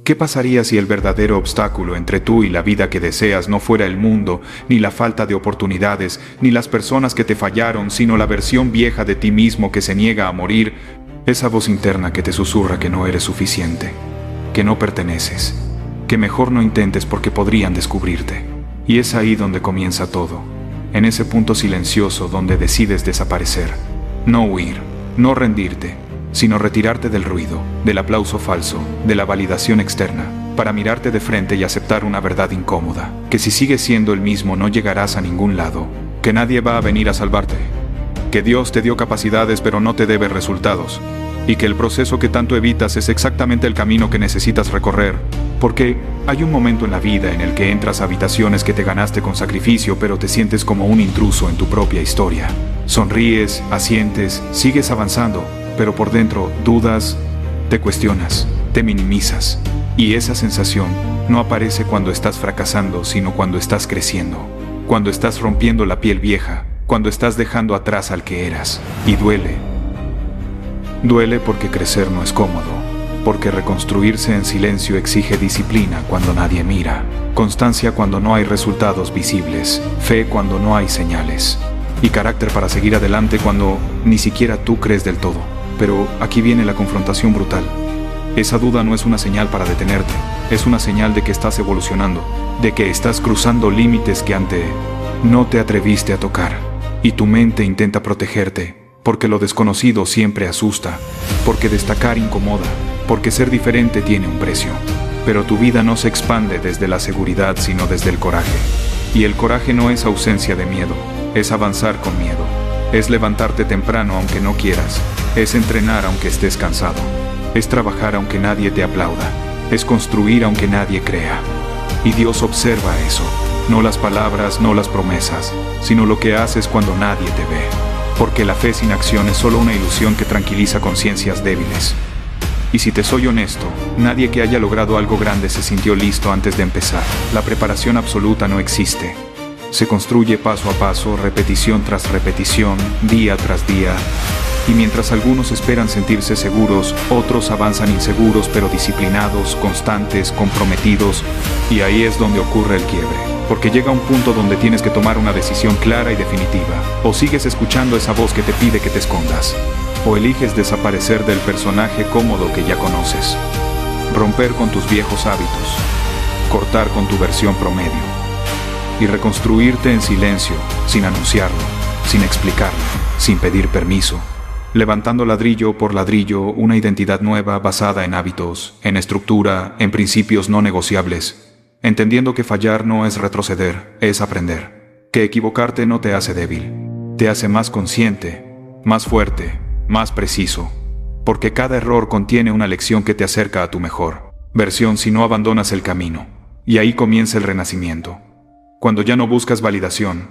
¿Qué pasaría si el verdadero obstáculo entre tú y la vida que deseas no fuera el mundo, ni la falta de oportunidades, ni las personas que te fallaron, sino la versión vieja de ti mismo que se niega a morir? Esa voz interna que te susurra que no eres suficiente, que no perteneces, que mejor no intentes porque podrían descubrirte. Y es ahí donde comienza todo, en ese punto silencioso donde decides desaparecer. No huir, no rendirte, sino retirarte del ruido, del aplauso falso, de la validación externa, para mirarte de frente y aceptar una verdad incómoda, que si sigues siendo el mismo no llegarás a ningún lado, que nadie va a venir a salvarte, que Dios te dio capacidades pero no te debe resultados, y que el proceso que tanto evitas es exactamente el camino que necesitas recorrer, porque hay un momento en la vida en el que entras a habitaciones que te ganaste con sacrificio pero te sientes como un intruso en tu propia historia. Sonríes, asientes, sigues avanzando, pero por dentro dudas, te cuestionas, te minimizas. Y esa sensación no aparece cuando estás fracasando, sino cuando estás creciendo, cuando estás rompiendo la piel vieja, cuando estás dejando atrás al que eras. Y duele. Duele porque crecer no es cómodo, porque reconstruirse en silencio exige disciplina cuando nadie mira, constancia cuando no hay resultados visibles, fe cuando no hay señales, y carácter para seguir adelante cuando ni siquiera tú crees del todo. Pero aquí viene la confrontación brutal. Esa duda no es una señal para detenerte, es una señal de que estás evolucionando, de que estás cruzando límites que antes no te atreviste a tocar. Y tu mente intenta protegerte, porque lo desconocido siempre asusta, porque destacar incomoda, porque ser diferente tiene un precio. Pero tu vida no se expande desde la seguridad, sino desde el coraje. Y el coraje no es ausencia de miedo, es avanzar con miedo. Es levantarte temprano aunque no quieras, es entrenar aunque estés cansado, es trabajar aunque nadie te aplauda, es construir aunque nadie crea. Y Dios observa eso, no las palabras, no las promesas, sino lo que haces cuando nadie te ve. Porque la fe sin acción es solo una ilusión que tranquiliza conciencias débiles. Y si te soy honesto, nadie que haya logrado algo grande se sintió listo antes de empezar. La preparación absoluta no existe. Se construye paso a paso, repetición tras repetición, día tras día. Y mientras algunos esperan sentirse seguros, otros avanzan inseguros pero disciplinados, constantes, comprometidos. Y ahí es donde ocurre el quiebre. Porque llega un punto donde tienes que tomar una decisión clara y definitiva. O sigues escuchando esa voz que te pide que te escondas. O eliges desaparecer del personaje cómodo que ya conoces. Romper con tus viejos hábitos. Cortar con tu versión promedio. Y reconstruirte en silencio, sin anunciarlo, sin explicarlo, sin pedir permiso. Levantando ladrillo por ladrillo una identidad nueva basada en hábitos, en estructura, en principios no negociables. Entendiendo que fallar no es retroceder, es aprender. Que equivocarte no te hace débil, te hace más consciente, más fuerte, más preciso. Porque cada error contiene una lección que te acerca a tu mejor versión si no abandonas el camino. Y ahí comienza el renacimiento. Cuando ya no buscas validación,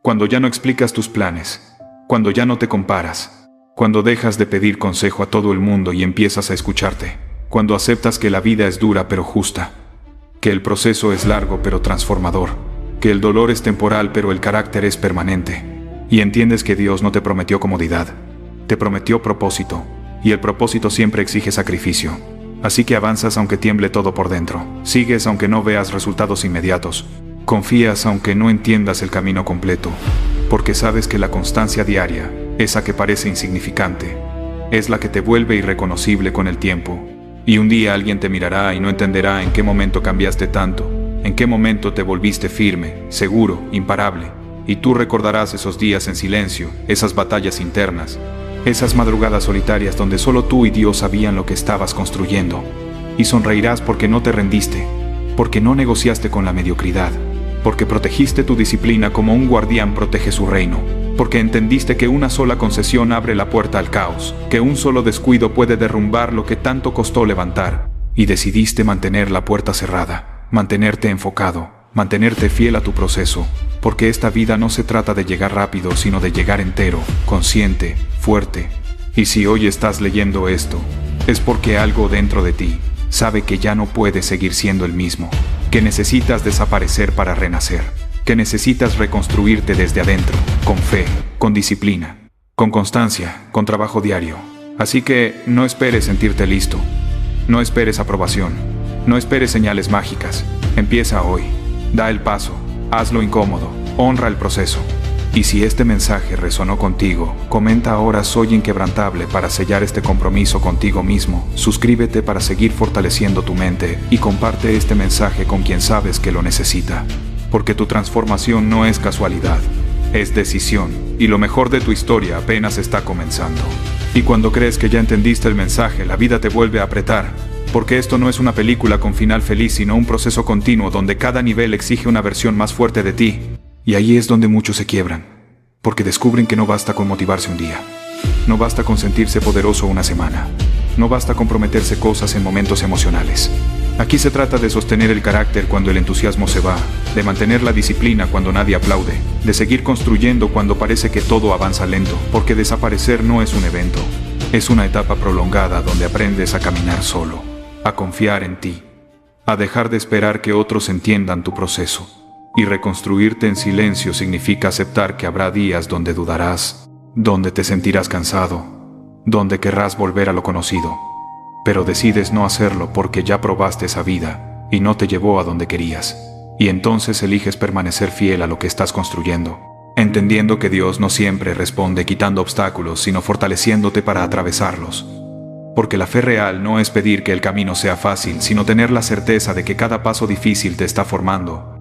cuando ya no explicas tus planes, cuando ya no te comparas, cuando dejas de pedir consejo a todo el mundo y empiezas a escucharte, cuando aceptas que la vida es dura pero justa, que el proceso es largo pero transformador, que el dolor es temporal pero el carácter es permanente, y entiendes que Dios no te prometió comodidad, te prometió propósito, y el propósito siempre exige sacrificio. Así que avanzas aunque tiemble todo por dentro, sigues aunque no veas resultados inmediatos, confías aunque no entiendas el camino completo, porque sabes que la constancia diaria, esa que parece insignificante, es la que te vuelve irreconocible con el tiempo. Y un día alguien te mirará y no entenderá en qué momento cambiaste tanto, en qué momento te volviste firme, seguro, imparable. Y tú recordarás esos días en silencio, esas batallas internas, esas madrugadas solitarias donde solo tú y Dios sabían lo que estabas construyendo. Y sonreirás porque no te rendiste, porque no negociaste con la mediocridad, porque protegiste tu disciplina como un guardián protege su reino, porque entendiste que una sola concesión abre la puerta al caos, que un solo descuido puede derrumbar lo que tanto costó levantar, y decidiste mantener la puerta cerrada, mantenerte enfocado, mantenerte fiel a tu proceso, porque esta vida no se trata de llegar rápido, sino de llegar entero, consciente, fuerte. Y si hoy estás leyendo esto, es porque algo dentro de ti sabe que ya no puedes seguir siendo el mismo, que necesitas desaparecer para renacer, que necesitas reconstruirte desde adentro, con fe, con disciplina, con constancia, con trabajo diario. Así que no esperes sentirte listo, no esperes aprobación, No esperes señales mágicas. Empieza hoy. Da el paso. Hazlo incómodo. Honra el proceso. Y si este mensaje resonó contigo, comenta ahora "Soy inquebrantable" para sellar este compromiso contigo mismo. Suscríbete para seguir fortaleciendo tu mente y comparte este mensaje con quien sabes que lo necesita. Porque tu transformación no es casualidad, es decisión, y lo mejor de tu historia apenas está comenzando. Y cuando crees que ya entendiste el mensaje, la vida te vuelve a apretar. Porque esto no es una película con final feliz, sino un proceso continuo donde cada nivel exige una versión más fuerte de ti. Y ahí es donde muchos se quiebran, porque descubren que no basta con motivarse un día, no basta con sentirse poderoso una semana, no basta con prometerse cosas en momentos emocionales. Aquí se trata de sostener el carácter cuando el entusiasmo se va, de mantener la disciplina cuando nadie aplaude, de seguir construyendo cuando parece que todo avanza lento, porque desaparecer no es un evento, es una etapa prolongada donde aprendes a caminar solo, a confiar en ti, a dejar de esperar que otros entiendan tu proceso. Y reconstruirte en silencio significa aceptar que habrá días donde dudarás, donde te sentirás cansado, donde querrás volver a lo conocido. Pero decides no hacerlo porque ya probaste esa vida y no te llevó a donde querías. Y entonces eliges permanecer fiel a lo que estás construyendo, entendiendo que Dios no siempre responde quitando obstáculos, sino fortaleciéndote para atravesarlos. Porque la fe real no es pedir que el camino sea fácil, sino tener la certeza de que cada paso difícil te está formando.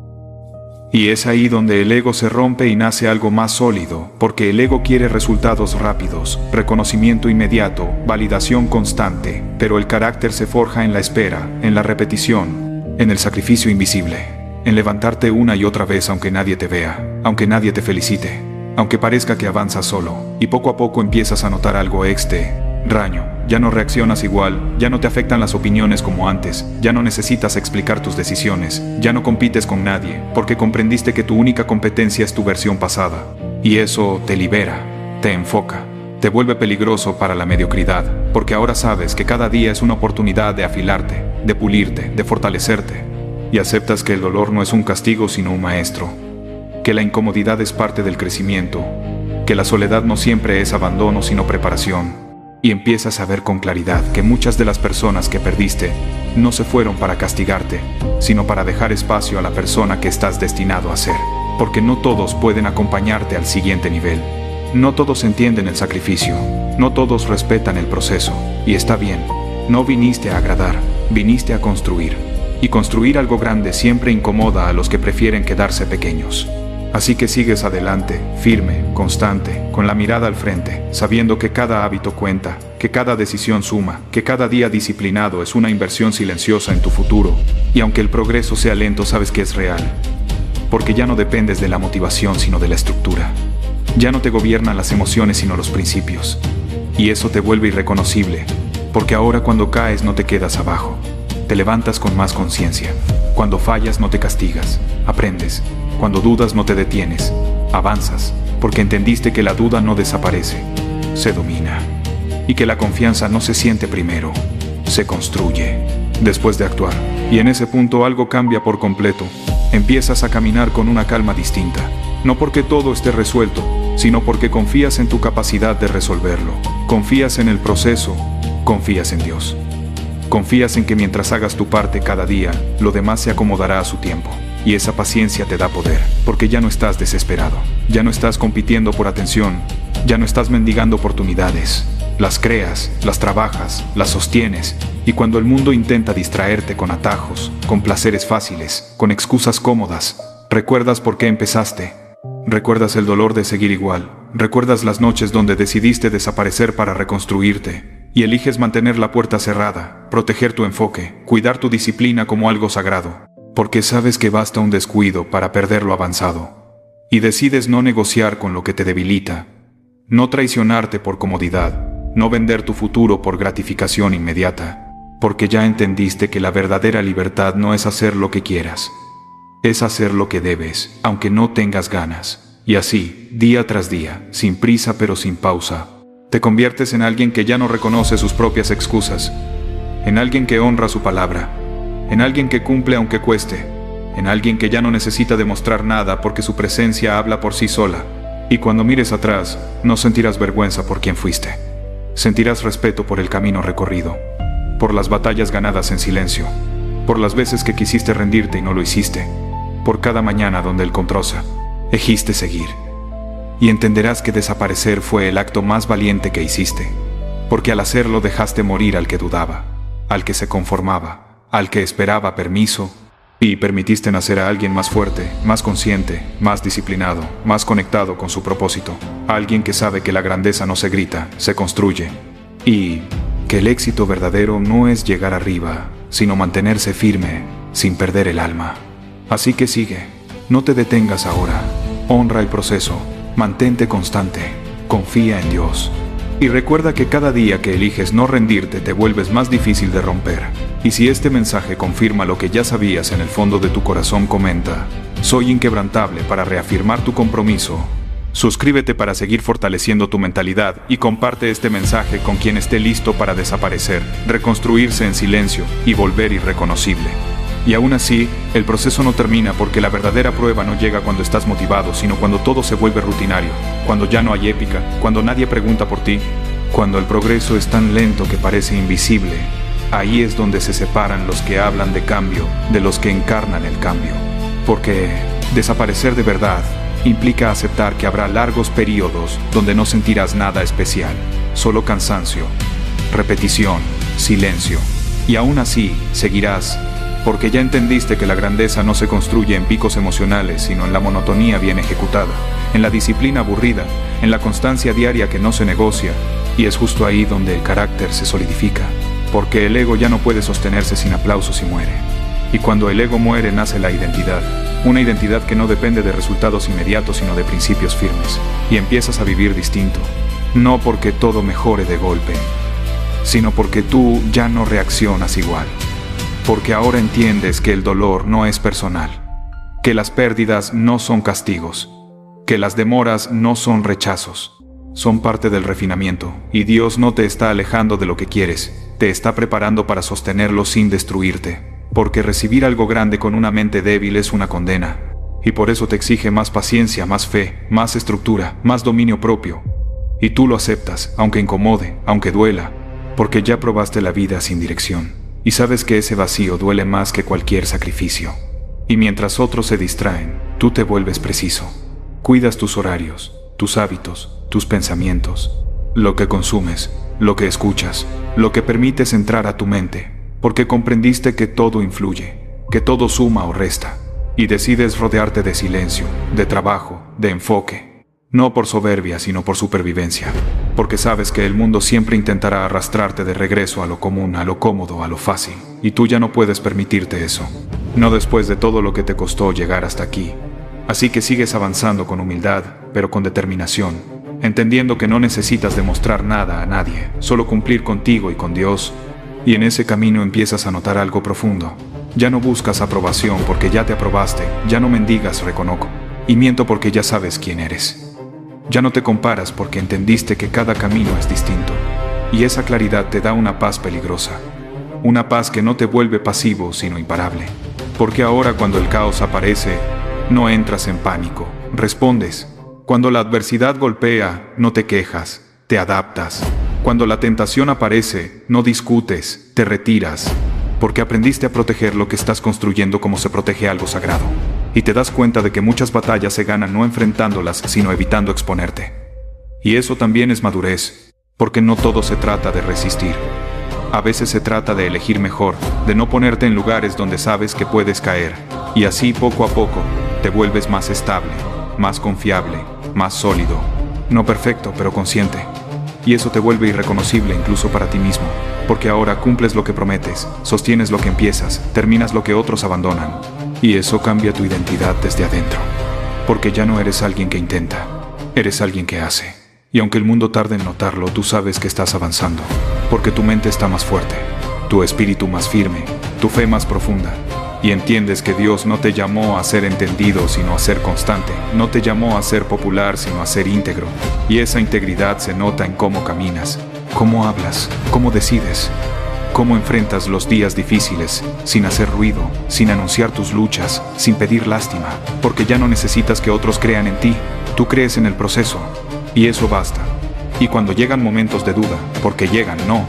Y es ahí donde el ego se rompe y nace algo más sólido, porque el ego quiere resultados rápidos, reconocimiento inmediato, validación constante, pero el carácter se forja en la espera, en la repetición, en el sacrificio invisible, en levantarte una y otra vez aunque nadie te vea, aunque nadie te felicite, aunque parezca que avanzas solo, y poco a poco empiezas a notar algo extraño. Ya no reaccionas igual, ya no te afectan las opiniones como antes, ya no necesitas explicar tus decisiones, ya no compites con nadie, porque comprendiste que tu única competencia es tu versión pasada. Y eso te libera, te enfoca, te vuelve peligroso para la mediocridad, porque ahora sabes que cada día es una oportunidad de afilarte, de pulirte, de fortalecerte. Y aceptas que el dolor no es un castigo sino un maestro, que la incomodidad es parte del crecimiento, que la soledad no siempre es abandono sino preparación. Y empiezas a ver con claridad que muchas de las personas que perdiste no se fueron para castigarte, sino para dejar espacio a la persona que estás destinado a ser. Porque no todos pueden acompañarte al siguiente nivel. No todos entienden el sacrificio, no todos respetan el proceso, y está bien. No viniste a agradar, viniste a construir. Y construir algo grande siempre incomoda a los que prefieren quedarse pequeños. Así que sigues adelante, firme, constante, con la mirada al frente, sabiendo que cada hábito cuenta, que cada decisión suma, que cada día disciplinado es una inversión silenciosa en tu futuro. Y aunque el progreso sea lento, sabes que es real. Porque ya no dependes de la motivación, sino de la estructura. Ya no te gobiernan las emociones, sino los principios. Y eso te vuelve irreconocible, porque ahora cuando caes no te quedas abajo. Te levantas con más conciencia. Cuando fallas no te castigas, aprendes. Cuando dudas no te detienes, avanzas, porque entendiste que la duda no desaparece, se domina. Y que la confianza no se siente primero, se construye después de actuar. Y en ese punto algo cambia por completo. Empiezas a caminar con una calma distinta, no porque todo esté resuelto, sino porque confías en tu capacidad de resolverlo. Confías en el proceso, confías en Dios. Confías en que mientras hagas tu parte cada día, lo demás se acomodará a su tiempo. Y esa paciencia te da poder, porque ya no estás desesperado, ya no estás compitiendo por atención, ya no estás mendigando oportunidades. Las creas, las trabajas, las sostienes, y cuando el mundo intenta distraerte con atajos, con placeres fáciles, con excusas cómodas, recuerdas por qué empezaste. Recuerdas el dolor de seguir igual, recuerdas las noches donde decidiste desaparecer para reconstruirte, y eliges mantener la puerta cerrada, proteger tu enfoque, cuidar tu disciplina como algo sagrado. Porque sabes que basta un descuido para perder lo avanzado. Y decides no negociar con lo que te debilita, no traicionarte por comodidad, no vender tu futuro por gratificación inmediata, porque ya entendiste que la verdadera libertad no es hacer lo que quieras, es hacer lo que debes, aunque no tengas ganas. Y así, día tras día, sin prisa pero sin pausa, te conviertes en alguien que ya no reconoce sus propias excusas, en alguien que honra su palabra, en alguien que cumple aunque cueste, en alguien que ya no necesita demostrar nada porque su presencia habla por sí sola. Y cuando mires atrás, no sentirás vergüenza por quien fuiste. Sentirás respeto por el camino recorrido, por las batallas ganadas en silencio, por las veces que quisiste rendirte y no lo hiciste, por cada mañana donde el controza, elegiste seguir. Y entenderás que desaparecer fue el acto más valiente que hiciste, porque al hacerlo dejaste morir al que dudaba, al que se conformaba, al que esperaba permiso, y permitiste nacer a alguien más fuerte, más consciente, más disciplinado, más conectado con su propósito, alguien que sabe que la grandeza no se grita, se construye, y que el éxito verdadero no es llegar arriba, sino mantenerse firme, sin perder el alma. Así que sigue, no te detengas ahora, honra el proceso, mantente constante, confía en Dios. Y recuerda que cada día que eliges no rendirte te vuelves más difícil de romper. Y si este mensaje confirma lo que ya sabías en el fondo de tu corazón, comenta: soy inquebrantable para reafirmar tu compromiso. Suscríbete para seguir fortaleciendo tu mentalidad y comparte este mensaje con quien esté listo para desaparecer, reconstruirse en silencio y volver irreconocible. Y aún así, el proceso no termina, porque la verdadera prueba no llega cuando estás motivado, sino cuando todo se vuelve rutinario, cuando ya no hay épica, cuando nadie pregunta por ti, cuando el progreso es tan lento que parece invisible. Ahí es donde se separan los que hablan de cambio de los que encarnan el cambio. Porque desaparecer de verdad implica aceptar que habrá largos periodos donde no sentirás nada especial, solo cansancio, repetición, silencio. Y aún así, seguirás, porque ya entendiste que la grandeza no se construye en picos emocionales, sino en la monotonía bien ejecutada, en la disciplina aburrida, en la constancia diaria que no se negocia, y es justo ahí donde el carácter se solidifica, porque el ego ya no puede sostenerse sin aplausos y muere. Y cuando el ego muere nace la identidad, una identidad que no depende de resultados inmediatos sino de principios firmes, y empiezas a vivir distinto, no porque todo mejore de golpe, sino porque tú ya no reaccionas igual. Porque ahora entiendes que el dolor no es personal, que las pérdidas no son castigos, que las demoras no son rechazos, son parte del refinamiento, y Dios no te está alejando de lo que quieres, te está preparando para sostenerlo sin destruirte, porque recibir algo grande con una mente débil es una condena, y por eso te exige más paciencia, más fe, más estructura, más dominio propio, y tú lo aceptas, aunque incomode, aunque duela, porque ya probaste la vida sin dirección. Y sabes que ese vacío duele más que cualquier sacrificio. Y mientras otros se distraen, tú te vuelves preciso. Cuidas tus horarios, tus hábitos, tus pensamientos, lo que consumes, lo que escuchas, lo que permites entrar a tu mente, porque comprendiste que todo influye, que todo suma o resta, y decides rodearte de silencio, de trabajo, de enfoque. No por soberbia, sino por supervivencia, porque sabes que el mundo siempre intentará arrastrarte de regreso a lo común, a lo cómodo, a lo fácil, y tú ya no puedes permitirte eso, no después de todo lo que te costó llegar hasta aquí. Así que sigues avanzando con humildad, pero con determinación, entendiendo que no necesitas demostrar nada a nadie, solo cumplir contigo y con Dios, y en ese camino empiezas a notar algo profundo. Ya no buscas aprobación porque ya te aprobaste, ya no mendigas reconozco, y miento porque ya sabes quién eres. Ya no te comparas porque entendiste que cada camino es distinto, y esa claridad te da una paz peligrosa, una paz que no te vuelve pasivo sino imparable, porque ahora cuando el caos aparece, no entras en pánico, respondes. Cuando la adversidad golpea, no te quejas, te adaptas. Cuando la tentación aparece, no discutes, te retiras, porque aprendiste a proteger lo que estás construyendo como se protege algo sagrado. Y te das cuenta de que muchas batallas se ganan no enfrentándolas, sino evitando exponerte. Y eso también es madurez, porque no todo se trata de resistir. A veces se trata de elegir mejor, de no ponerte en lugares donde sabes que puedes caer, y así poco a poco te vuelves más estable, más confiable, más sólido. No perfecto, pero consciente. Y eso te vuelve irreconocible incluso para ti mismo, porque ahora cumples lo que prometes, sostienes lo que empiezas, terminas lo que otros abandonan. Y eso cambia tu identidad desde adentro, porque ya no eres alguien que intenta, eres alguien que hace. Y aunque el mundo tarde en notarlo, tú sabes que estás avanzando, porque tu mente está más fuerte, tu espíritu más firme, tu fe más profunda. Y entiendes que Dios no te llamó a ser entendido, sino a ser constante. No te llamó a ser popular, sino a ser íntegro. Y esa integridad se nota en cómo caminas, cómo hablas, cómo decides. Cómo enfrentas los días difíciles, sin hacer ruido, sin anunciar tus luchas, sin pedir lástima, porque ya no necesitas que otros crean en ti, tú crees en el proceso, y eso basta. Y cuando llegan momentos de duda, porque llegan, no,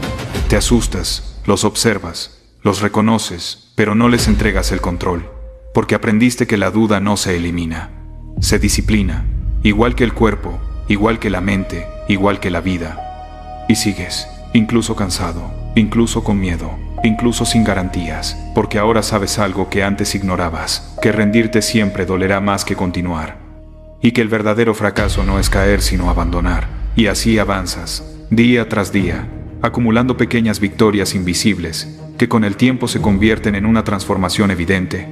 te asustas, los observas, Los reconoces, pero no les entregas el control, porque aprendiste que la duda no se elimina, se disciplina, igual que el cuerpo, igual que la mente, igual que la vida. Y sigues, incluso cansado, incluso con miedo, incluso sin garantías, porque ahora sabes algo que antes ignorabas, que rendirte siempre dolerá más que continuar, y que el verdadero fracaso no es caer sino abandonar. Y así avanzas, día tras día, acumulando pequeñas victorias invisibles, que con el tiempo se convierten en una transformación evidente.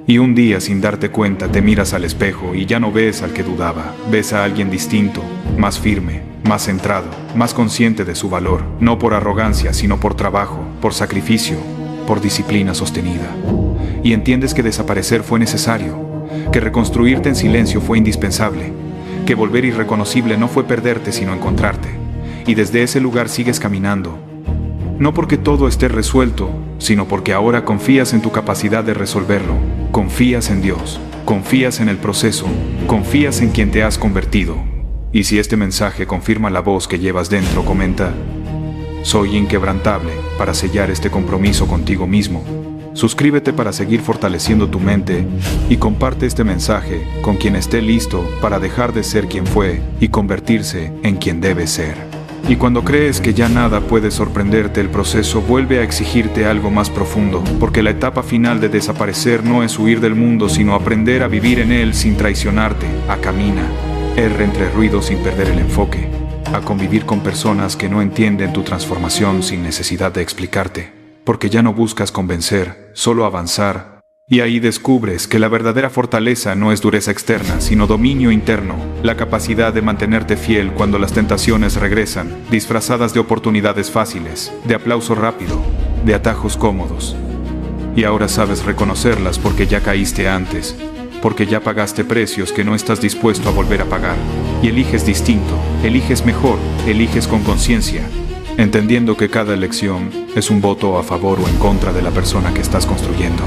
Y un día, sin darte cuenta, te miras al espejo y ya no ves al que dudaba, ves a alguien distinto, más firme, más centrado, más consciente de su valor, no por arrogancia, sino por trabajo, por sacrificio, por disciplina sostenida. Y entiendes que desaparecer fue necesario, que reconstruirte en silencio fue indispensable, que volver irreconocible no fue perderte sino encontrarte, y desde ese lugar sigues caminando, no porque todo esté resuelto, sino porque ahora confías en tu capacidad de resolverlo, confías en Dios, confías en el proceso, confías en quien te has convertido. Y si este mensaje confirma la voz que llevas dentro, comenta: soy inquebrantable para sellar este compromiso contigo mismo. Suscríbete para seguir fortaleciendo tu mente y comparte este mensaje con quien esté listo para dejar de ser quien fue y convertirse en quien debe ser. Y cuando crees que ya nada puede sorprenderte, el proceso vuelve a exigirte algo más profundo, porque la etapa final de desaparecer no es huir del mundo, sino aprender a vivir en él sin traicionarte, a caminar, entre ruidos sin perder el enfoque, a convivir con personas que no entienden tu transformación sin necesidad de explicarte, porque ya no buscas convencer, solo avanzar. Y ahí descubres que la verdadera fortaleza no es dureza externa, sino dominio interno, la capacidad de mantenerte fiel cuando las tentaciones regresan, disfrazadas de oportunidades fáciles, de aplauso rápido, de atajos cómodos. Y ahora sabes reconocerlas porque ya caíste antes, porque ya pagaste precios que no estás dispuesto a volver a pagar. Y eliges distinto, eliges mejor, eliges con conciencia, entendiendo que cada elección es un voto a favor o en contra de la persona que estás construyendo.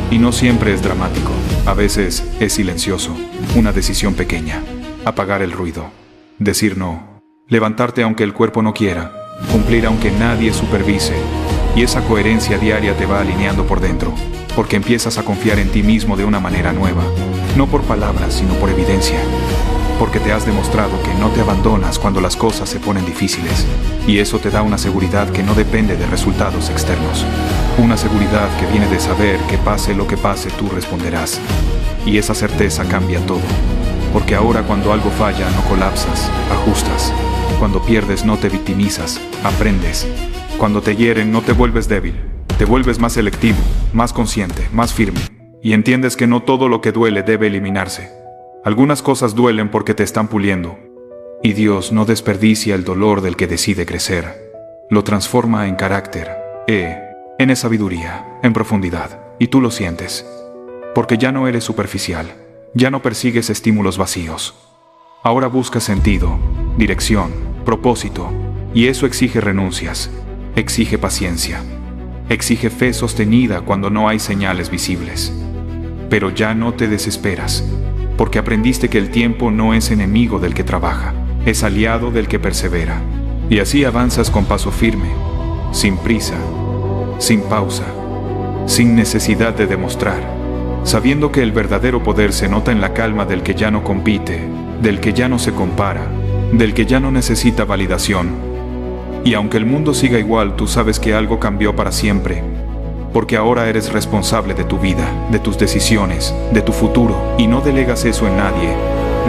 Y no siempre es dramático, a veces es silencioso, una decisión pequeña, apagar el ruido, decir no, levantarte aunque el cuerpo no quiera, cumplir aunque nadie supervise, y esa coherencia diaria te va alineando por dentro, porque empiezas a confiar en ti mismo de una manera nueva, no por palabras sino por evidencia, porque te has demostrado que no te abandonas cuando las cosas se ponen difíciles, y eso te da una seguridad que no depende de resultados externos. Una seguridad que viene de saber que pase lo que pase, tú responderás. Y esa certeza cambia todo. Porque ahora cuando algo falla no colapsas, ajustas. Cuando pierdes no te victimizas, aprendes. Cuando te hieren no te vuelves débil, te vuelves más selectivo, más consciente, más firme. Y entiendes que no todo lo que duele debe eliminarse. Algunas cosas duelen porque te están puliendo. Y Dios no desperdicia el dolor del que decide crecer. Lo transforma en carácter, en sabiduría, en profundidad, y tú lo sientes, porque ya no eres superficial, ya no persigues estímulos vacíos. Ahora buscas sentido, dirección, propósito, y eso exige renuncias, exige paciencia, exige fe sostenida cuando no hay señales visibles. Pero ya no te desesperas, porque aprendiste que el tiempo no es enemigo del que trabaja, es aliado del que persevera. Y así avanzas con paso firme, sin prisa, sin pausa, sin necesidad de demostrar, sabiendo que el verdadero poder se nota en la calma del que ya no compite, del que ya no se compara, del que ya no necesita validación. Y aunque el mundo siga igual, tú sabes que algo cambió para siempre, porque ahora eres responsable de tu vida, de tus decisiones, de tu futuro, y no delegas eso en nadie,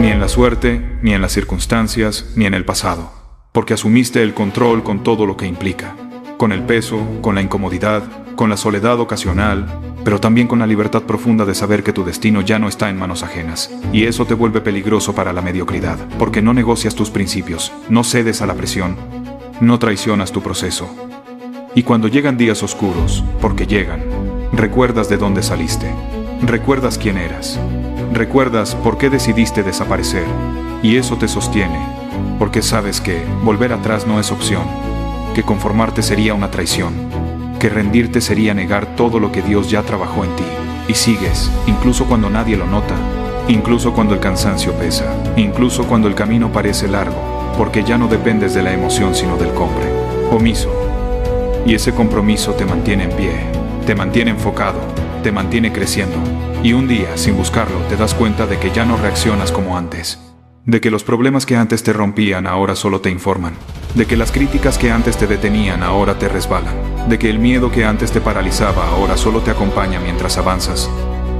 ni en la suerte, ni en las circunstancias, ni en el pasado, porque asumiste el control con todo lo que implica. Con el peso, con la incomodidad, con la soledad ocasional, pero también con la libertad profunda de saber que tu destino ya no está en manos ajenas. Y eso te vuelve peligroso para la mediocridad, porque no negocias tus principios, no cedes a la presión, no traicionas tu proceso. Y cuando llegan días oscuros, porque llegan, recuerdas de dónde saliste, recuerdas quién eras, recuerdas por qué decidiste desaparecer, y eso te sostiene, porque sabes que volver atrás no es opción, que conformarte sería una traición, que rendirte sería negar todo lo que Dios ya trabajó en ti. Y sigues, incluso cuando nadie lo nota, incluso cuando el cansancio pesa, incluso cuando el camino parece largo, porque ya no dependes de la emoción sino del compromiso. Y ese compromiso te mantiene en pie, te mantiene enfocado, te mantiene creciendo. Y un día, sin buscarlo, te das cuenta de que ya no reaccionas como antes. De que los problemas que antes te rompían ahora solo te informan. De que las críticas que antes te detenían ahora te resbalan. De que el miedo que antes te paralizaba ahora solo te acompaña mientras avanzas.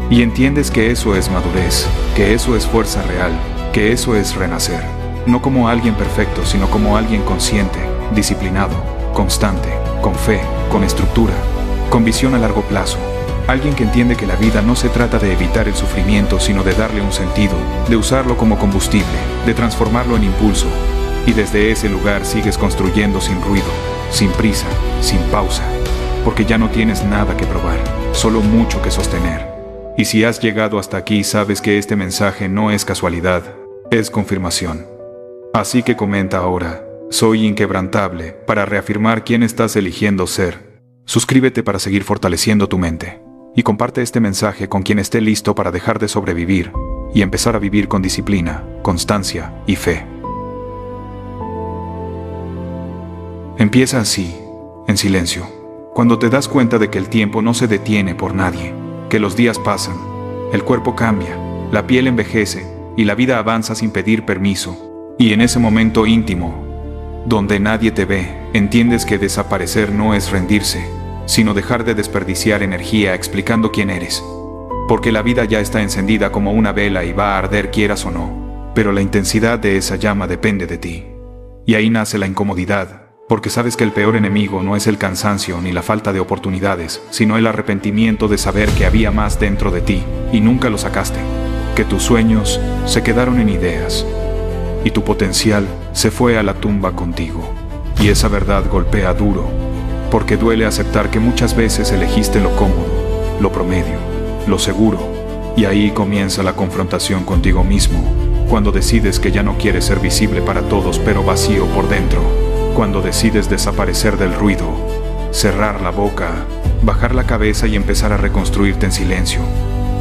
Y entiendes que eso es madurez, que eso es fuerza real, que eso es renacer. No como alguien perfecto, sino como alguien consciente, disciplinado, constante, con fe, con estructura, con visión a largo plazo. Alguien que entiende que la vida no se trata de evitar el sufrimiento, sino de darle un sentido, de usarlo como combustible, de transformarlo en impulso. Y desde ese lugar sigues construyendo sin ruido, sin prisa, sin pausa, porque ya no tienes nada que probar, solo mucho que sostener. Y si has llegado hasta aquí, sabes que este mensaje no es casualidad, es confirmación. Así que comenta ahora, soy inquebrantable, para reafirmar quién estás eligiendo ser. Suscríbete para seguir fortaleciendo tu mente. Y comparte este mensaje con quien esté listo para dejar de sobrevivir y empezar a vivir con disciplina, constancia y fe. Empieza así, en silencio, cuando te das cuenta de que el tiempo no se detiene por nadie, que los días pasan, el cuerpo cambia, la piel envejece y la vida avanza sin pedir permiso. Y en ese momento íntimo, donde nadie te ve, entiendes que desaparecer no es rendirse, sino dejar de desperdiciar energía explicando quién eres. Porque la vida ya está encendida como una vela y va a arder quieras o no, pero la intensidad de esa llama depende de ti. Y ahí nace la incomodidad, porque sabes que el peor enemigo no es el cansancio ni la falta de oportunidades, sino el arrepentimiento de saber que había más dentro de ti y nunca lo sacaste, que tus sueños se quedaron en ideas y tu potencial se fue a la tumba contigo. Y esa verdad golpea duro, porque duele aceptar que muchas veces elegiste lo cómodo, lo promedio, lo seguro, y ahí comienza la confrontación contigo mismo, cuando decides que ya no quieres ser visible para todos pero vacío por dentro, cuando decides desaparecer del ruido, cerrar la boca, bajar la cabeza y empezar a reconstruirte en silencio,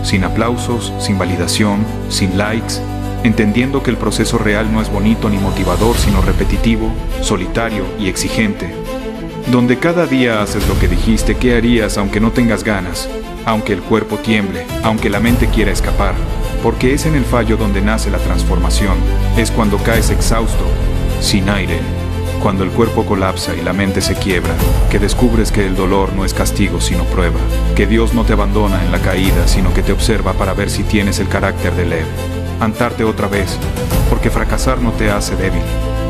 sin aplausos, sin validación, sin likes, entendiendo que el proceso real no es bonito ni motivador, sino repetitivo, solitario y exigente, donde cada día haces lo que dijiste que harías aunque no tengas ganas, aunque el cuerpo tiemble, aunque la mente quiera escapar, porque es en el fallo donde nace la transformación, es cuando caes exhausto, sin aire, cuando el cuerpo colapsa y la mente se quiebra, que descubres que el dolor no es castigo sino prueba, que Dios no te abandona en la caída sino que te observa para ver si tienes el carácter de Lev, antarte otra vez, porque fracasar no te hace débil,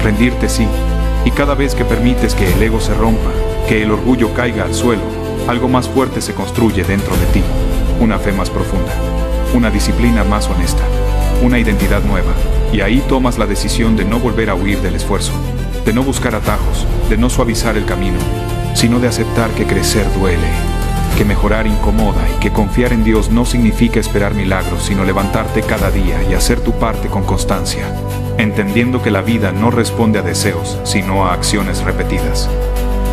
rendirte sí. Y cada vez que permites que el ego se rompa, que el orgullo caiga al suelo, algo más fuerte se construye dentro de ti. Una fe más profunda, una disciplina más honesta, una identidad nueva. Y ahí tomas la decisión de no volver a huir del esfuerzo, de no buscar atajos, de no suavizar el camino, sino de aceptar que crecer duele, que mejorar incomoda y que confiar en Dios no significa esperar milagros, sino levantarte cada día y hacer tu parte con constancia, entendiendo que la vida no responde a deseos, sino a acciones repetidas.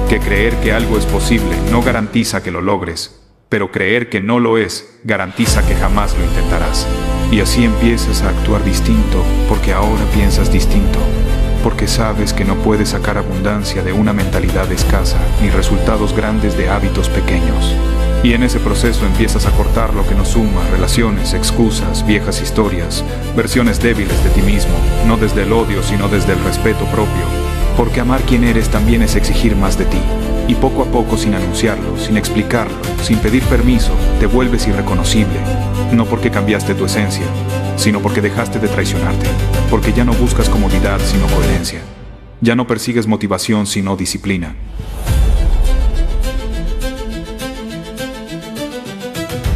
Que creer que algo es posible no garantiza que lo logres, pero creer que no lo es garantiza que jamás lo intentarás. Y así empiezas a actuar distinto, porque ahora piensas distinto, porque sabes que no puedes sacar abundancia de una mentalidad escasa, ni resultados grandes de hábitos pequeños. Y en ese proceso empiezas a cortar lo que no suma, relaciones, excusas, viejas historias, versiones débiles de ti mismo, no desde el odio, sino desde el respeto propio. Porque amar quien eres también es exigir más de ti. Y poco a poco, sin anunciarlo, sin explicarlo, sin pedir permiso, te vuelves irreconocible. No porque cambiaste tu esencia, sino porque dejaste de traicionarte. Porque ya no buscas comodidad, sino coherencia. Ya no persigues motivación, sino disciplina.